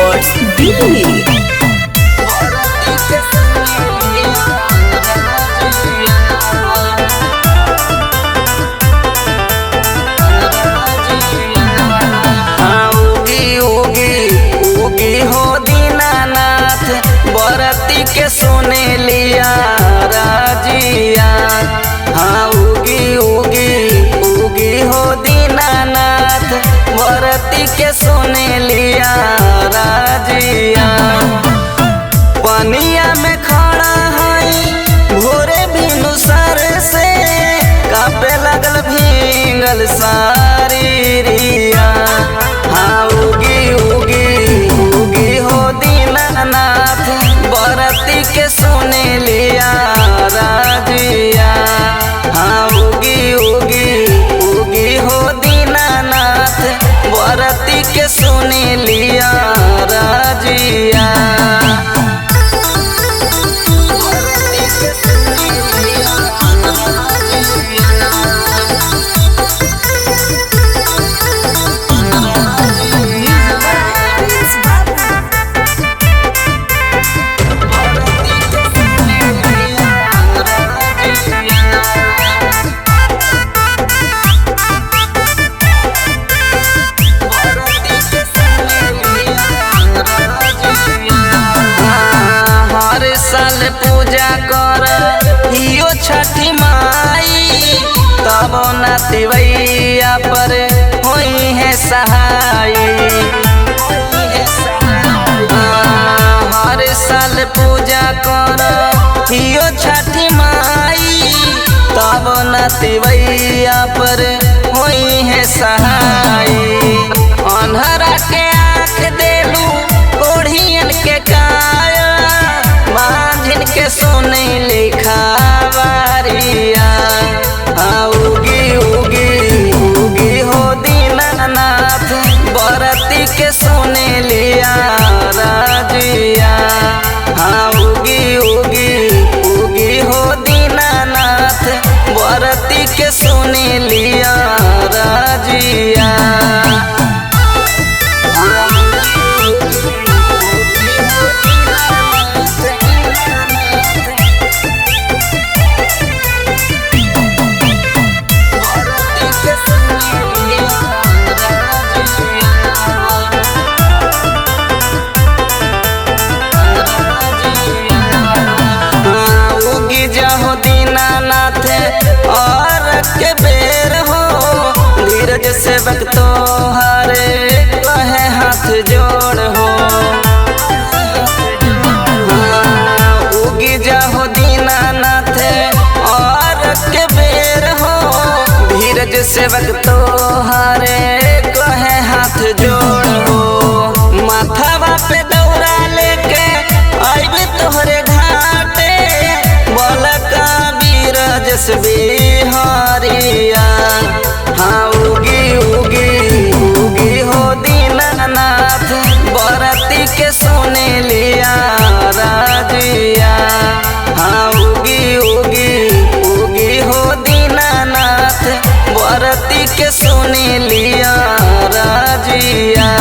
Records Delhi. के सोने लिया राजिया। हाँ उगी उगी उगी हो दीनानाथ, बरती के सोने लिया राजिया। पनिया में खड़ा है भोरे भीनु सर से, कापे लगल भींगल सारी रिया। हाँ उगी उगी उगी हो दीनानाथ, बरती के सोने लिया राजिया। हाँ उगी उगी उगी हो दीनानाथ, बरती के सोने लिया राजिया। पूजा कर हियो छठी माई, तब नातिवैया पर होई है सहाय। हर साल पूजा कर हियो छठी माई, तब नातिवैया पर होई है सहाय। अन्हरा के आँख देलू कोढ़ियन के काया, माझिन के सोने लिखा वारिया। हाँ उगी उगी उगी हो दीनानाथ, बरती के सोने लिया राजिया। हाँ उगी उगी उगी हो दीनानाथ, बरती के सोने लिया राजिया। दीनानाथ और के बेर हो, धीरज से भक्तो हरे कहे हाथ जोड़ हो। उगी जाहो दीनानाथ और के बेर हो, धीरज से भक्तो हरे कहे हाथ जोड़ हो। माथावा पे दौरा लेके आइबे तोहरे घाटे, बोलका बीरजस बिहारिया। हाँ उगी उगी उगी हो दीनानाथ, बरती के सोने लिया राजिया। हाँ उगी उगी उगी हो दीनानाथ, बरती के सोने लिया राजिया।